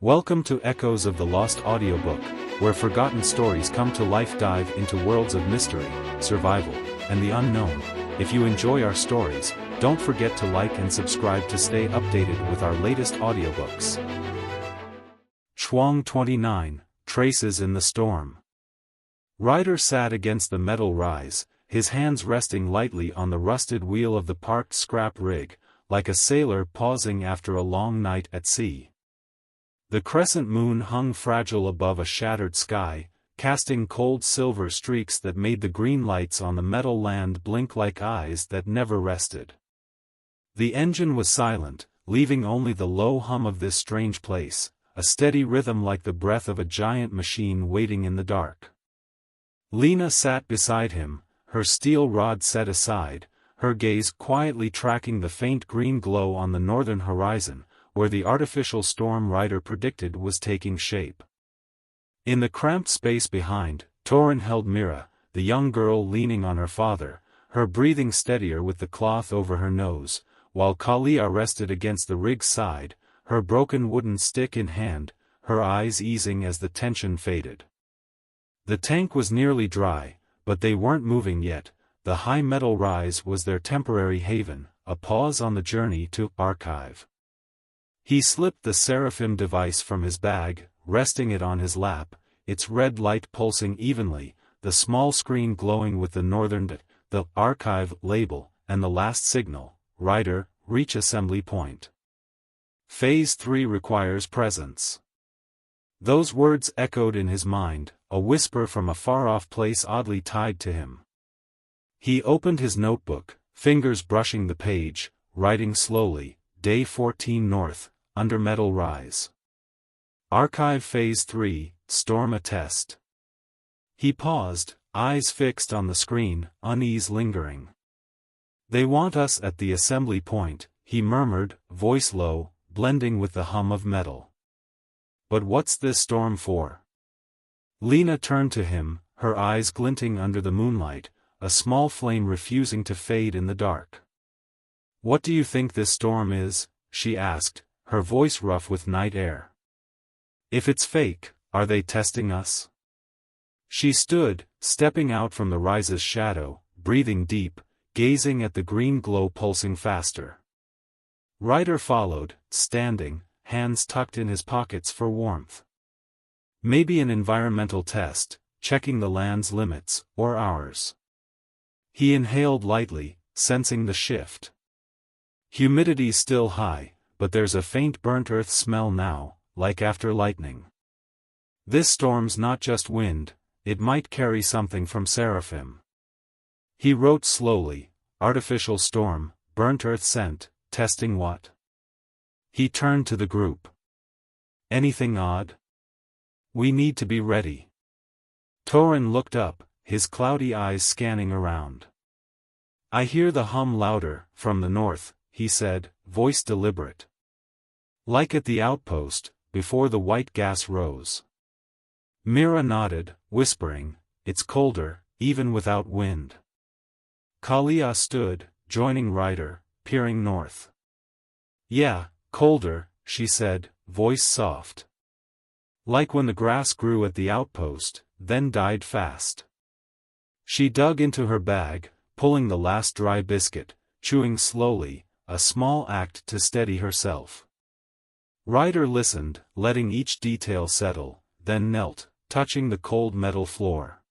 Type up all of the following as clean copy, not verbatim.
Welcome to Echoes of the Lost audiobook, where forgotten stories come to life. Dive into worlds of mystery, survival, and the unknown. If you enjoy our stories, don't forget to like and subscribe to stay updated with our latest audiobooks. Chuang 29, Traces in the Storm. Ryder sat against the metal rise, his hands resting lightly on the rusted wheel of the parked scrap rig, like a sailor pausing after a long night at sea. The crescent moon hung fragile above a shattered sky, casting cold silver streaks that made the green lights on the metal land blink like eyes that never rested. The engine was silent, leaving only the low hum of this strange place, a steady rhythm like the breath of a giant machine waiting in the dark. Lena sat beside him, her steel rod set aside, her gaze quietly tracking the faint green glow on the northern horizon, where the artificial storm Ryder predicted was taking shape. In the cramped space behind, Torin held Mira, the young girl leaning on her father, her breathing steadier with the cloth over her nose, while Kalia rested against the rig's side, her broken wooden stick in hand, her eyes easing as the tension faded. The tank was nearly dry, but they weren't moving yet. The high metal rise was their temporary haven, a pause on the journey to archive. He slipped the Seraphim device from his bag, resting it on his lap, its red light pulsing evenly, the small screen glowing with the northern the archive label, and the last signal, Ryder, reach assembly point. Phase 3 requires presence. Those words echoed in his mind, a whisper from a far-off place oddly tied to him. He opened his notebook, fingers brushing the page, writing slowly, Day 14 North, under metal rise. Archive Phase 3, Storm Attest. He paused, eyes fixed on the screen, unease lingering. They want us at the assembly point, he murmured, voice low, blending with the hum of metal. But what's this storm for? Lena turned to him, her eyes glinting under the moonlight, a small flame refusing to fade in the dark. What do you think this storm is? She asked, her voice rough with night air. If it's fake, are they testing us? She stood, stepping out from the rise's shadow, breathing deep, gazing at the green glow pulsing faster. Ryder followed, standing, hands tucked in his pockets for warmth. Maybe an environmental test, checking the land's limits, or ours. He inhaled lightly, sensing the shift. Humidity's still high, but there's a faint burnt earth smell now, like after lightning. This storm's not just wind, it might carry something from Seraphim. He wrote slowly, artificial storm, burnt earth scent, testing what? He turned to the group. Anything odd? We need to be ready. Torin looked up, his cloudy eyes scanning around. I hear the hum louder, from the north, he said, voice deliberate. Like at the outpost, before the white gas rose. Mira nodded, whispering, it's colder, even without wind. Kalia stood, joining Ryder, peering north. Yeah, colder, she said, voice soft. Like when the grass grew at the outpost, then died fast. She dug into her bag, pulling the last dry biscuit, chewing slowly, a small act to steady herself. Ryder listened, letting each detail settle, then knelt, touching the cold metal floor.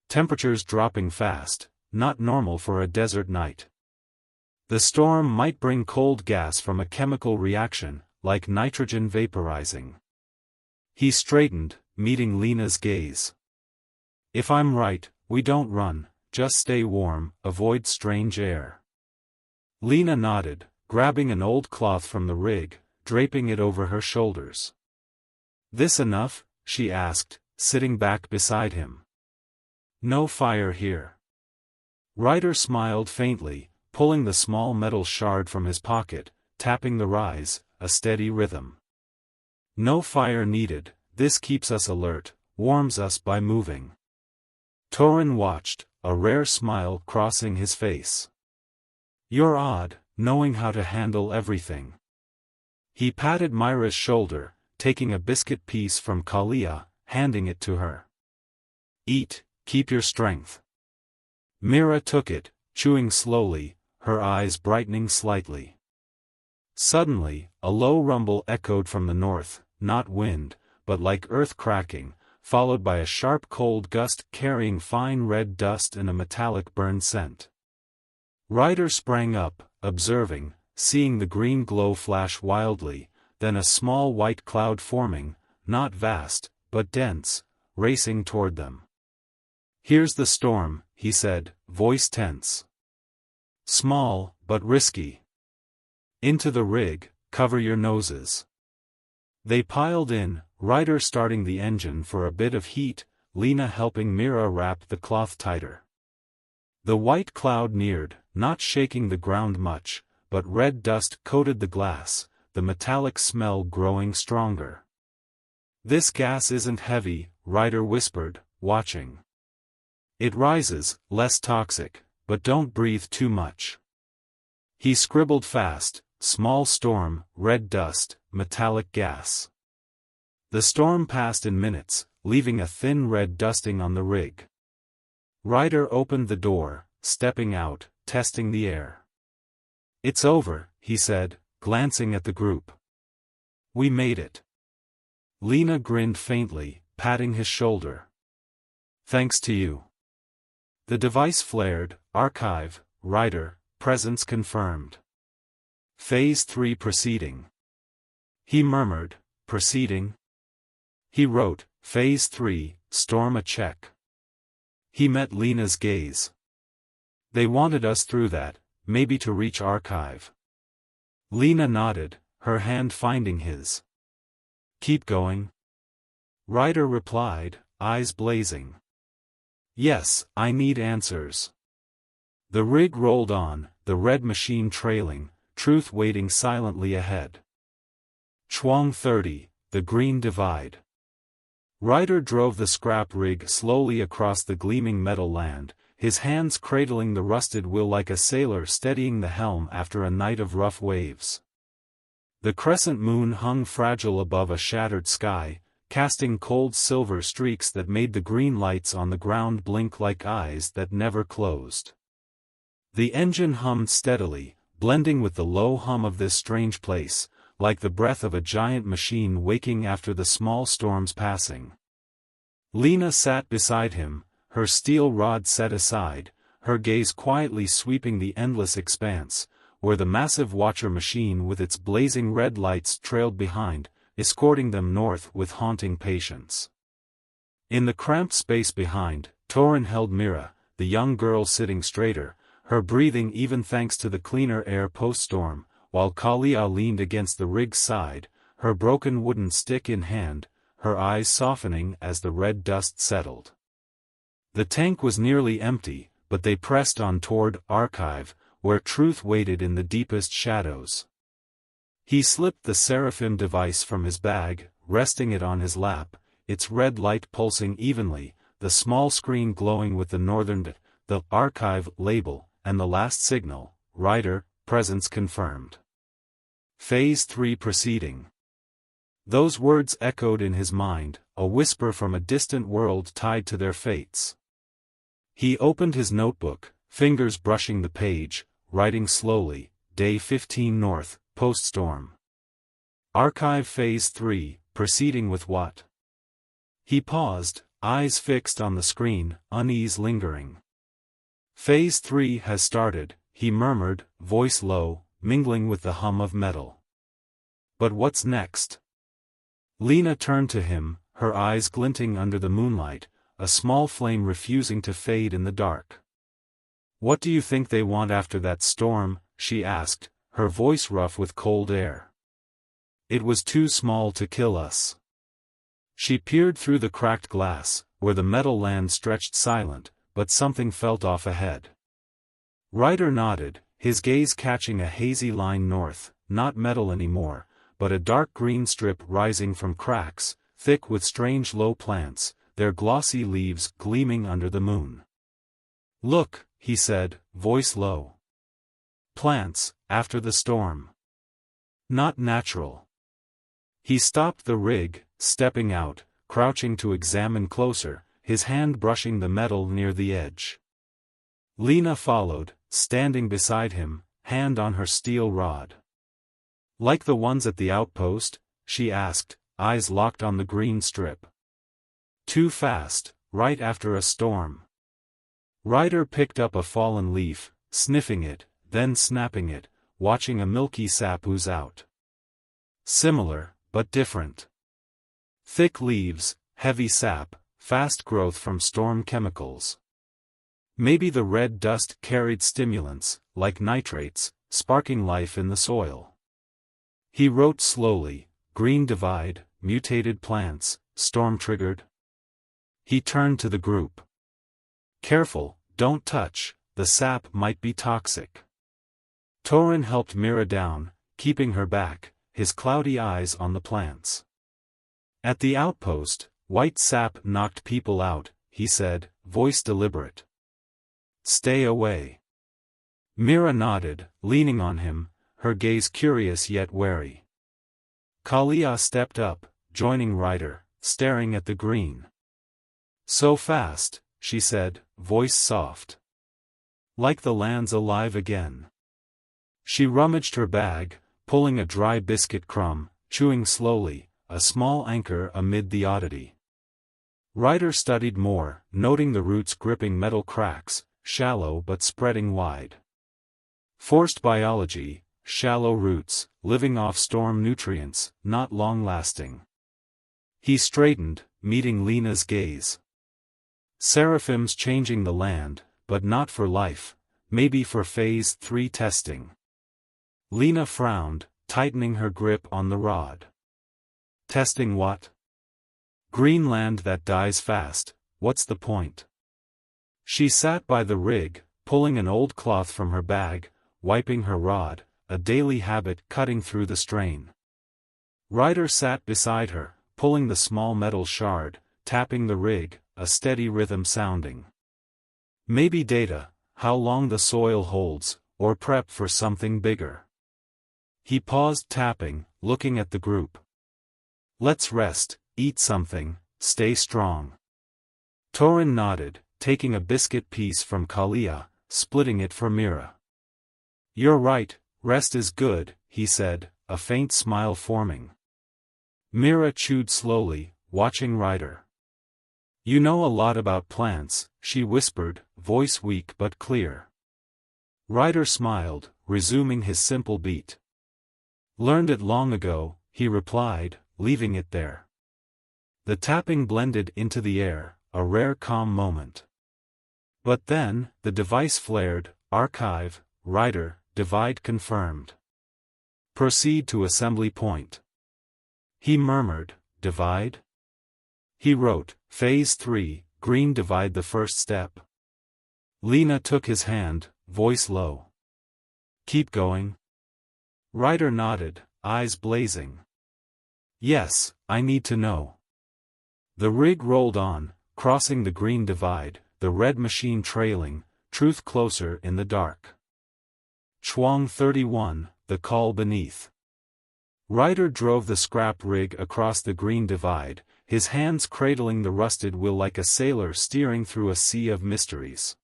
Temperatures dropping fast, not normal for a desert night. The storm might bring cold gas from a chemical reaction, like nitrogen vaporizing. He straightened, meeting Lena's gaze. If I'm right, we don't run, just stay warm, avoid strange air. Lena nodded, grabbing an old cloth from the rig, draping it over her shoulders. This enough? She asked, sitting back beside him. No fire here. Ryder smiled faintly, pulling the small metal shard from his pocket, tapping the rise, a steady rhythm. No fire needed, this keeps us alert, warms us by moving. Torin watched, a rare smile crossing his face. You're odd, knowing how to handle everything. He patted Myra's shoulder, taking a biscuit piece from Kalia, handing it to her. "Eat, keep your strength." Mira took it, chewing slowly, her eyes brightening slightly. Suddenly, a low rumble echoed from the north, not wind, but like earth cracking, followed by a sharp cold gust carrying fine red dust and a metallic burn scent. Ryder sprang up, observing, seeing the green glow flash wildly, then a small white cloud forming, not vast, but dense, racing toward them. "Here's the storm," he said, voice tense. "Small, but risky. Into the rig, cover your noses." They piled in, Ryder starting the engine for a bit of heat, Lena helping Mira wrap the cloth tighter. The white cloud neared, not shaking the ground much, but red dust coated the glass, the metallic smell growing stronger. "This gas isn't heavy," Ryder whispered, watching. "It rises, less toxic, but don't breathe too much." He scribbled fast, "Small storm, red dust, metallic gas." The storm passed in minutes, leaving a thin red dusting on the rig. Ryder opened the door, stepping out, testing the air. "It's over," he said, glancing at the group. "We made it." Lena grinned faintly, patting his shoulder. "Thanks to you." The device flared, "Archive, Ryder, presence confirmed. Phase 3 proceeding." He murmured, "Proceeding?" He wrote, "Phase 3, storm a check." He met Lena's gaze. "They wanted us through that, maybe to reach Archive." Lena nodded, her hand finding his. "Keep going?" Ryder replied, eyes blazing. "Yes, I need answers." The rig rolled on, the red machine trailing, truth waiting silently ahead. Chuang 30, the Green Divide. Ryder drove the scrap rig slowly across the gleaming metal land, his hands cradling the rusted wheel like a sailor steadying the helm after a night of rough waves. The crescent moon hung fragile above a shattered sky, casting cold silver streaks that made the green lights on the ground blink like eyes that never closed. The engine hummed steadily, blending with the low hum of this strange place, like the breath of a giant machine waking after the small storm's passing. Lena sat beside him, her steel rod set aside, her gaze quietly sweeping the endless expanse, where the massive watcher machine with its blazing red lights trailed behind, escorting them north with haunting patience. In the cramped space behind, Torin held Mira, the young girl sitting straighter, her breathing even thanks to the cleaner air post-storm, while Kalia leaned against the rig's side, her broken wooden stick in hand, her eyes softening as the red dust settled. The tank was nearly empty, but they pressed on toward Archive, where truth waited in the deepest shadows. He slipped the Seraphim device from his bag, resting it on his lap, its red light pulsing evenly, the small screen glowing with the Archive label, and the last signal, Ryder, presence confirmed. Phase 3 proceeding. Those words echoed in his mind, a whisper from a distant world tied to their fates. He opened his notebook, fingers brushing the page, writing slowly, Day 15 North, post-storm. Archive Phase 3, proceeding with what? He paused, eyes fixed on the screen, unease lingering. Phase 3 has started, he murmured, voice low, mingling with the hum of metal. But what's next? Lena turned to him, her eyes glinting under the moonlight, a small flame refusing to fade in the dark. "What do you think they want after that storm?" she asked, her voice rough with cold air. "It was too small to kill us." She peered through the cracked glass, where the metal land stretched silent, but something felt off ahead. Ryder nodded, his gaze catching a hazy line north, not metal anymore, but a dark green strip rising from cracks, thick with strange low plants, their glossy leaves gleaming under the moon. "Look," he said, voice low. "Plants, after the storm. Not natural." He stopped the rig, stepping out, crouching to examine closer, his hand brushing the metal near the edge. Lena followed, standing beside him, hand on her steel rod. "Like the ones at the outpost?" she asked, eyes locked on the green strip. "Too fast, right after a storm." Ryder picked up a fallen leaf, sniffing it, then snapping it, watching a milky sap ooze out. "Similar, but different. Thick leaves, heavy sap, fast growth from storm chemicals. Maybe the red dust carried stimulants, like nitrates, sparking life in the soil." He wrote slowly, "Green divide, mutated plants, storm-triggered." He turned to the group. "Careful, don't touch, the sap might be toxic." Torin helped Mira down, keeping her back, his cloudy eyes on the plants. "At the outpost, white sap knocked people out," he said, voice deliberate. "Stay away." Mira nodded, leaning on him, her gaze curious yet wary. Kalia stepped up, joining Ryder, staring at the green. "So fast," she said, voice soft. "Like the land's alive again." She rummaged her bag, pulling a dry biscuit crumb, chewing slowly, a small anchor amid the oddity. Ryder studied more, noting the roots gripping metal cracks, shallow but spreading wide. Forced biology, shallow roots, living off storm nutrients, not long-lasting. He straightened, meeting Lena's gaze. "Seraphim's changing the land, but not for life, maybe for Phase 3 testing." Lena frowned, tightening her grip on the rod. "Testing what?" "Green land that dies fast, what's the point?" She sat by the rig, pulling an old cloth from her bag, wiping her rod, a daily habit cutting through the strain. Ryder sat beside her, pulling the small metal shard, tapping the rig, a steady rhythm sounding. "Maybe data, how long the soil holds, or prep for something bigger." He paused tapping, looking at the group. "Let's rest, eat something, stay strong." Torin nodded, taking a biscuit piece from Kalia, splitting it for Mira. "You're right, rest is good," he said, a faint smile forming. Mira chewed slowly, watching Ryder. "You know a lot about plants," she whispered, voice weak but clear. Ryder smiled, resuming his simple beat. "Learned it long ago," he replied, leaving it there. The tapping blended into the air, a rare calm moment. But then, the device flared, "Archive, Ryder, divide confirmed. Proceed to assembly point." He murmured, "Divide?" He wrote, "Phase 3, green divide the first step." Lena took his hand, voice low. "Keep going?" Ryder nodded, eyes blazing. "Yes, I need to know." The rig rolled on, crossing the green divide, the red machine trailing, truth closer in the dark. Chuang 31, the call beneath. Ryder drove the scrap rig across the green divide, his hands cradling the rusted wheel like a sailor steering through a sea of mysteries.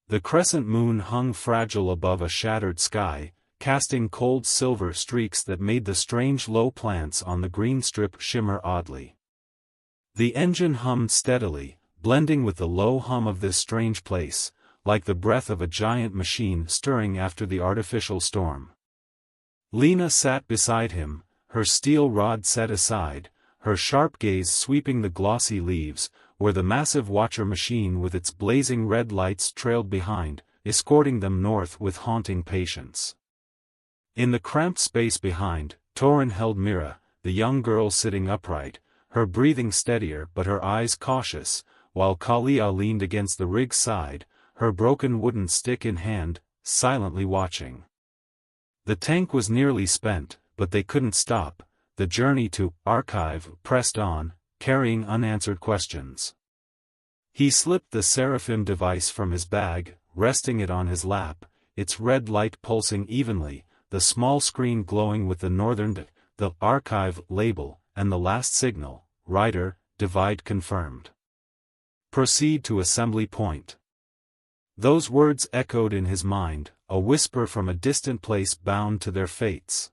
The crescent moon hung fragile above a shattered sky, casting cold silver streaks that made the strange low plants on the green strip shimmer oddly. The engine hummed steadily, blending with the low hum of this strange place, like the breath of a giant machine stirring after the artificial storm. Lena sat beside him, her steel rod set aside, her sharp gaze sweeping the glossy leaves, where the massive watcher machine with its blazing red lights trailed behind, escorting them north with haunting patience. In the cramped space behind, Torin held Mira, the young girl sitting upright, her breathing steadier but her eyes cautious, while Kalia leaned against the rig's side, her broken wooden stick in hand, silently watching. The tank was nearly spent, but they couldn't stop. The journey to Archive pressed on, carrying unanswered questions. He slipped the Seraphim device from his bag, resting it on his lap, its red light pulsing evenly, the small screen glowing with the northern the archive label, and the last signal, Ryder, divide confirmed. Proceed to assembly point. Those words echoed in his mind, a whisper from a distant place bound to their fates.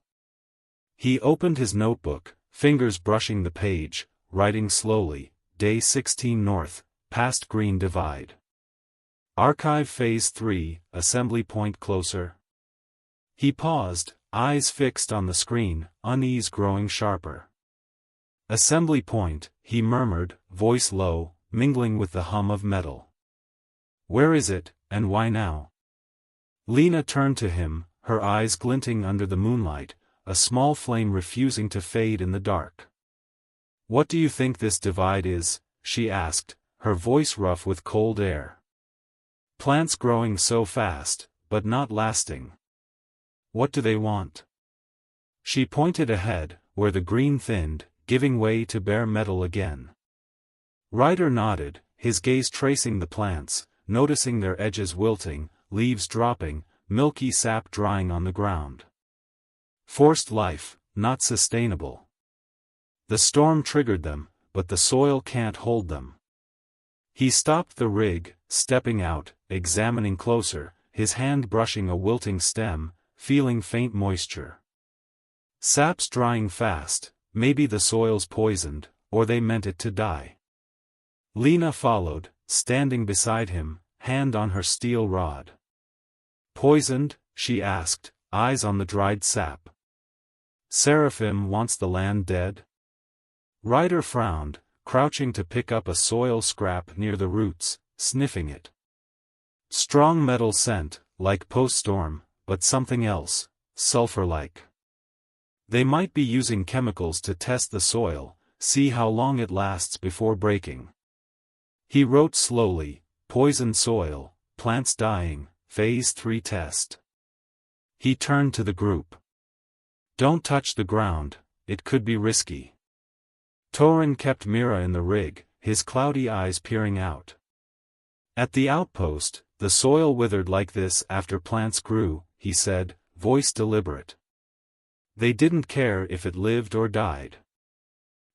He opened his notebook, fingers brushing the page, writing slowly, Day 16 North, past Green Divide. Archive Phase 3, assembly point closer. He paused, eyes fixed on the screen, unease growing sharper. Assembly point, he murmured, voice low, mingling with the hum of metal. Where is it, and why now? Lena turned to him, her eyes glinting under the moonlight, a small flame refusing to fade in the dark. What do you think this divide is? She asked, her voice rough with cold air. Plants growing so fast, but not lasting. What do they want? She pointed ahead, where the green thinned, giving way to bare metal again. Ryder nodded, his gaze tracing the plants, noticing their edges wilting, leaves dropping, milky sap drying on the ground. Forced life, not sustainable. The storm triggered them, but the soil can't hold them. He stopped the rig, stepping out, examining closer, his hand brushing a wilting stem, feeling faint moisture. Sap's drying fast, maybe the soil's poisoned, or they meant it to die. Lena followed, standing beside him, hand on her steel rod. Poisoned? She asked, eyes on the dried sap. Seraphim wants the land dead? Ryder frowned, crouching to pick up a soil scrap near the roots, sniffing it. Strong metal scent, like post-storm, but something else, sulfur-like. They might be using chemicals to test the soil, see how long it lasts before breaking. He wrote slowly, poisoned soil, plants dying, Phase 3 test. He turned to the group. Don't touch the ground, it could be risky. Torin kept Mira in the rig, his cloudy eyes peering out. At the outpost, the soil withered like this after plants grew, he said, voice deliberate. They didn't care if it lived or died.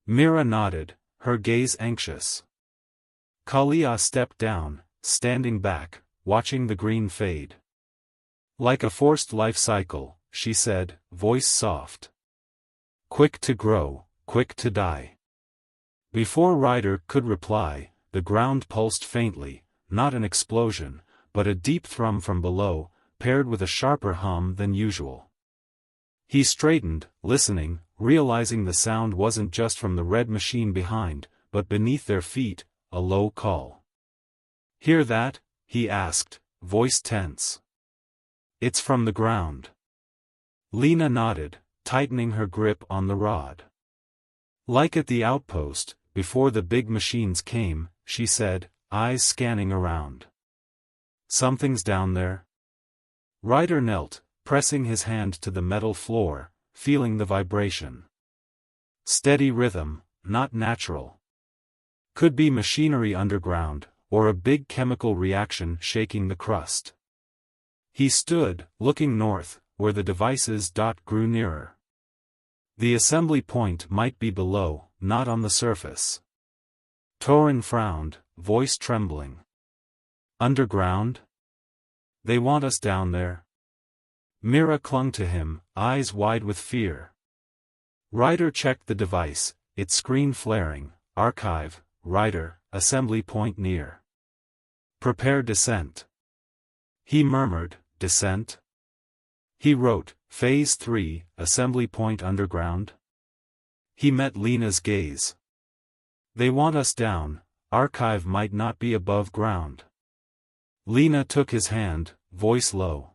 Mira nodded, her gaze anxious. Kalia stepped down, standing back, watching the green fade. Like a forced life cycle, she said, voice soft. Quick to grow, quick to die. Before Ryder could reply, the ground pulsed faintly, not an explosion, but a deep thrum from below, paired with a sharper hum than usual. He straightened, listening, realizing the sound wasn't just from the red machine behind, but beneath their feet, a low call. Hear that? He asked, voice tense. It's from the ground. Lena nodded, tightening her grip on the rod. Like at the outpost, before the big machines came, she said, eyes scanning around. Something's down there. Ryder knelt, pressing his hand to the metal floor, feeling the vibration. Steady rhythm, not natural. Could be machinery underground, or a big chemical reaction shaking the crust. He stood, looking north, where the device's dot grew nearer. The assembly point might be below, not on the surface. Torin frowned, voice trembling. Underground? They want us down there. Mira clung to him, eyes wide with fear. Ryder checked the device, its screen flaring, archive, Ryder, assembly point near. Prepare descent. He murmured, descent? He wrote, Phase 3, assembly point underground. He met Lena's gaze. They want us down, archive might not be above ground. Lena took his hand, voice low.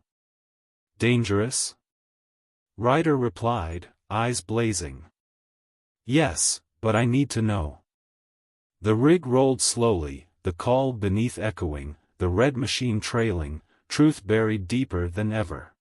Dangerous? Ryder replied, eyes blazing. Yes, but I need to know. The rig rolled slowly, the call beneath echoing, the red machine trailing, truth buried deeper than ever.